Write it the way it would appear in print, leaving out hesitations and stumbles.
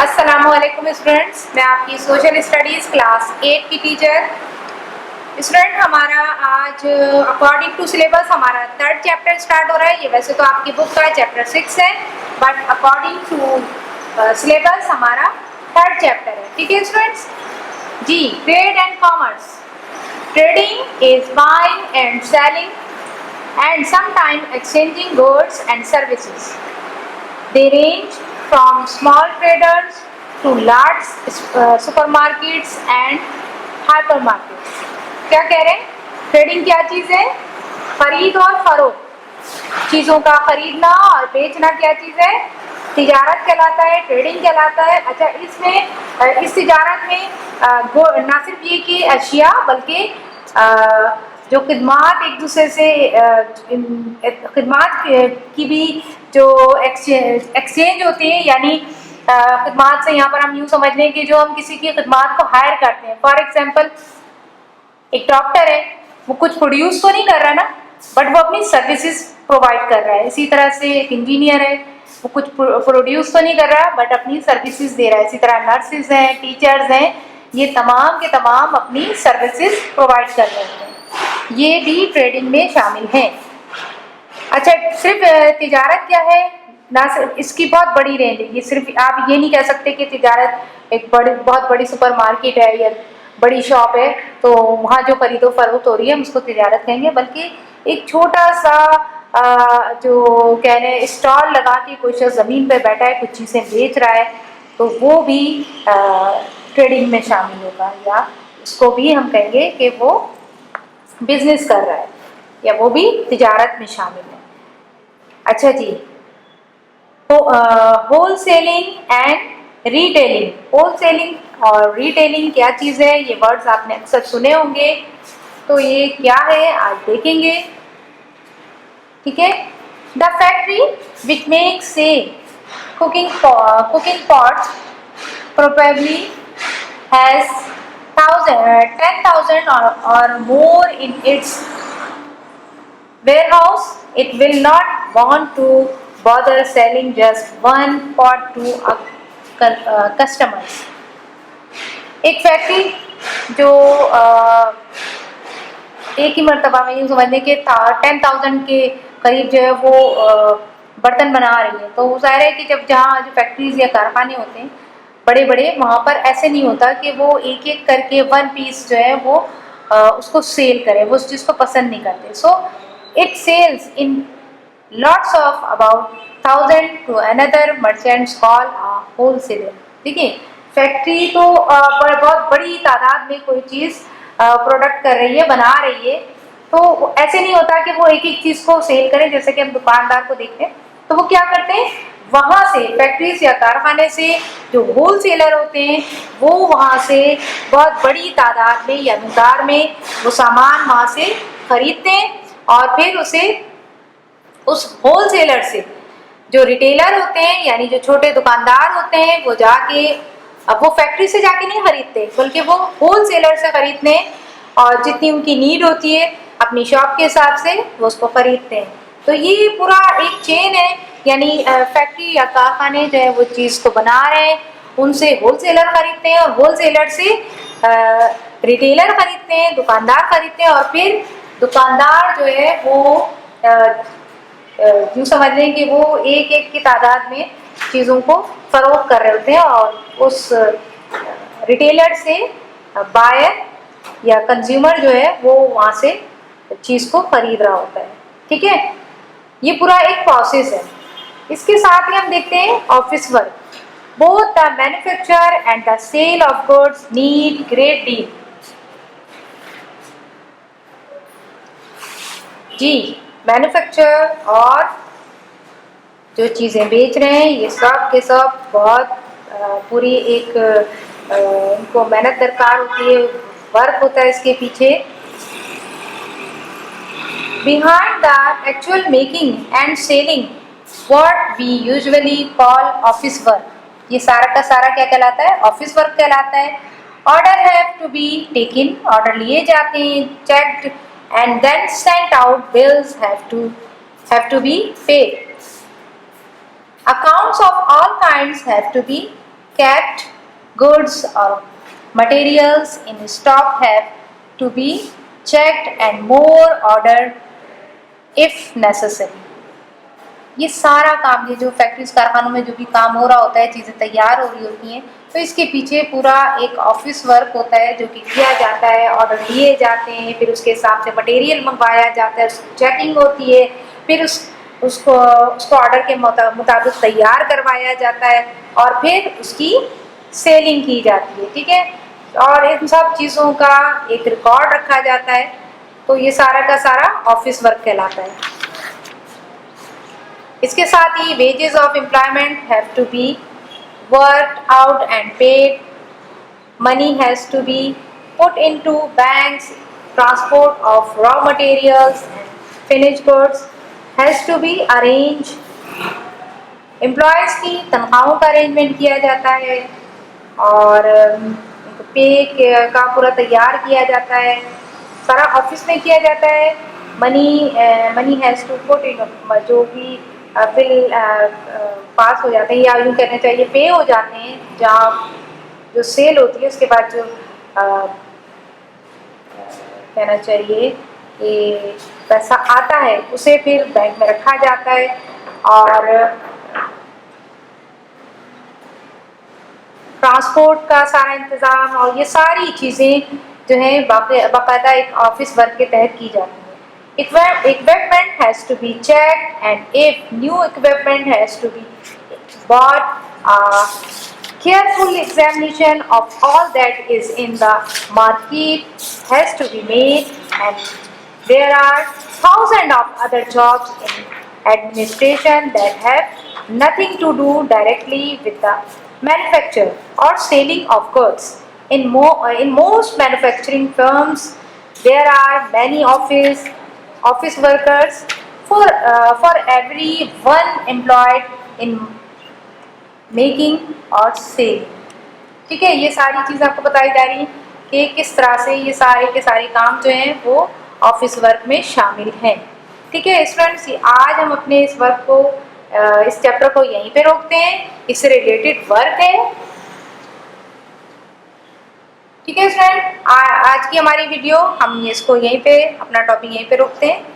अस्सलामुअलैकुम स्टूडेंट्स, मैं आपकी सोशल स्टडीज़ क्लास 8 की टीचर। स्टूडेंट, हमारा आज अकॉर्डिंग टू सिलेबस हमारा थर्ड चैप्टर स्टार्ट हो रहा है। ये वैसे तो आपकी बुक का चैप्टर 6 है, बट अकॉर्डिंग टू सिलेबस हमारा थर्ड चैप्टर है। ठीक है स्टूडेंट्स जी। Trade and commerce. Trading is buying and selling and sometimes exchanging goods and services. They range from small traders to large supermarkets and hypermarkets. क्या कह रहे हैं? Trading क्या चीज़ है? खरीद और फरोख्त, चीज़ों का खरीदना और बेचना क्या चीज़ है? तिजारत कहलाता है, ट्रेडिंग कहलाता है। अच्छा, इसमें इस तिजारत में ना सिर्फ ये कि अशिया बल्कि जो खिदमात एक दूसरे से खिदमात की भी जो एक्सचेंज होती है, यानी खिदमात से यहाँ पर हम यूँ समझ लें कि जो हम किसी की खिदमात को हायर करते हैं। फॉर एग्जांपल, एक डॉक्टर है, वो कुछ प्रोड्यूस तो नहीं कर रहा ना, बट वो अपनी सर्विसेज प्रोवाइड कर रहा है। इसी तरह से एक इंजीनियर है, वो कुछ प्रोड्यूस तो नहीं कर रहा बट अपनी सर्विसेज दे रहा है। इसी तरह नर्सेज हैं, टीचर्स हैं, ये तमाम के तमाम अपनी सर्विसेज प्रोवाइड कर रहे हैं। ये भी ट्रेडिंग में शामिल हैं। अच्छा, सिर्फ तिजारत क्या है ना, सिर्फ इसकी बहुत बड़ी रेंज है। ये सिर्फ आप ये नहीं कह सकते कि तिजारत एक बहुत बड़ी सुपरमार्केट है या बड़ी शॉप है तो वहाँ जो खरीदो फरोख्त हो रही है हम उसको तिजारत कहेंगे, बल्कि एक छोटा सा जो कह रहे हैं स्टॉल लगा के कोई शख्स ज़मीन पर बैठा है, कुछ चीज़ें बेच रहा है, तो वो भी ट्रेडिंग में शामिल होगा, या उसको भी हम कहेंगे कि वो बिजनेस कर रहा है, या वो भी तिजारत में शामिल है। अच्छा जी, तो wholesaling and retailing. Wholesaling और रिटेलिंग क्या चीज़ है? ये वर्ड्स आपने अक्सर सुने होंगे, तो ये क्या है आज देखेंगे। ठीक है। द फैक्ट्री विच मेक्स से cooking pots probably has 10,000 or more in its warehouse. It will not want to bother selling just one pot to customers. एक फैक्ट्री जो एक ही मरतबा में यूँ समझने के 10,000 के करीब जो है वो बर्तन बना रही है, तो ज़ाहिर है कि जब जहाँ जो फैक्ट्रीज या कारखाने होते हैं बड़े बड़े, वहाँ पर ऐसे नहीं होता कि वो एक एक करके वन पीस जो है वो उसको सेल करें, वो उस चीज़ को पसंद नहीं करते। So it sells in lots of about 1,000 to another merchants call wholesaler. ठीक है। फैक्ट्री तो बहुत बड़ी तादाद में कोई चीज़ प्रोडक्ट कर रही है, बना रही है, तो ऐसे नहीं होता कि वो एक एक चीज़ को सेल करें। जैसे कि हम दुकानदार को देखते हैं तो वो क्या करते हैं, वहाँ से फैक्ट्रीज या कारखाने से जो होल सेलर होते हैं वो वहाँ से बहुत बड़ी तादाद में या मकदार में वो सामान वहाँ से खरीदते हैं और फिर उसे उस होल सेलर से जो रिटेलर होते हैं यानी जो छोटे दुकानदार होते हैं वो जाके, अब वो फैक्ट्री से जाके नहीं खरीदते बल्कि वो होल सेलर से खरीदते हैं और जितनी उनकी नीड होती है अपनी शॉप के हिसाब से वो उसको खरीदते हैं। तो ये पूरा एक चेन है, यानी फैक्ट्री या कारखाने जो है वो चीज़ को बना रहे हैं, उनसे होल सेलर खरीदते हैं और होल सेलर से रिटेलर खरीदते हैं, दुकानदार खरीदते हैं, और फिर दुकानदार जो है वो यूँ समझ लें कि वो एक एक की तादाद में चीज़ों को फरोख्त कर रहे होते हैं और उस रिटेलर से बायर या कंज्यूमर जो है वो वहाँ से चीज़ को खरीद रहा होता है। ठीक है। ये पूरा एक प्रोसेस है। इसके साथ ही हम देखते हैं office work. Both the manufacture and the sale of goods need great deal. जी, मैन्युफैक्चर और जो चीज़ें बेच रहे हैं ये सब के सब बहुत पूरी एक उनको मेहनत दरकार होती है, वर्क होता है इसके पीछे। Behind the actual making and selling, what we usually call office work, ये सारा का सारा क्या कहलाता है? ऑफिस वर्क कहलाता है। Order have to be taken, order लिए जाते हैं, checked and then sent out, bills have to be paid, accounts of all kinds have to be kept goods or materials in stock have to be checked and more ordered if necessary. ये सारा काम, ये जो factories कारखानों में जो भी काम हो रहा होता है, चीज़ें तैयार हो रही होती हैं, तो इसके पीछे पूरा एक ऑफिस वर्क होता है जो कि किया जाता है, ऑर्डर लिए जाते हैं, फिर उसके हिसाब से मटेरियल मंगवाया जाता है, उसकी चेकिंग होती है, फिर उसको ऑर्डर के मुताबिक तैयार करवाया जाता है और फिर उसकी सेलिंग की जाती है। ठीक है, और इन सब चीज़ों का एक रिकॉर्ड रखा जाता है, तो ये सारा का सारा ऑफिस वर्क कहलाता है। इसके साथ ही wages of employment have to be worked out and paid, money has to be put into banks, transport of raw materials and finished goods has to be arrange. Employees की तनख्वाहों का arrangement किया जाता है और पे का पूरा तैयार किया जाता है, सारा ऑफिस में किया जाता है। Money has to put in, जो भी बिल पास हो जाते हैं या यूँ कहना चाहिए पे हो जाते हैं, जहाँ जो सेल होती है उसके बाद जो कहना चाहिए कि पैसा आता है उसे फिर बैंक में रखा जाता है और ट्रांसपोर्ट का सारा इंतज़ाम और ये सारी चीज़ें जो है बाकायदा एक ऑफिस वर्क के तहत की जाती है। Equipment has to be checked, and if new equipment has to be bought, careful examination of all that is in the market has to be made, and there are thousands of other jobs in administration that have nothing to do directly with the manufacture or selling of goods. In most manufacturing firms, there are many office workers for every one employed in making or selling. ठीक है, ये सारी चीज़ आपको बताई जा रही है कि किस तरह से ये सारे के सारे काम जो हैं वो ऑफिस वर्क में शामिल हैं। ठीक है स्टूडेंट्स, आज हम अपने इस वर्क को इस चैप्टर को यहीं पे रोकते हैं, इससे रिलेटेड वर्क है। ठीक है स्टूडेंट, आज की हमारी वीडियो हम इसको यहीं पे अपना टॉपिक यहीं पे रोकते हैं।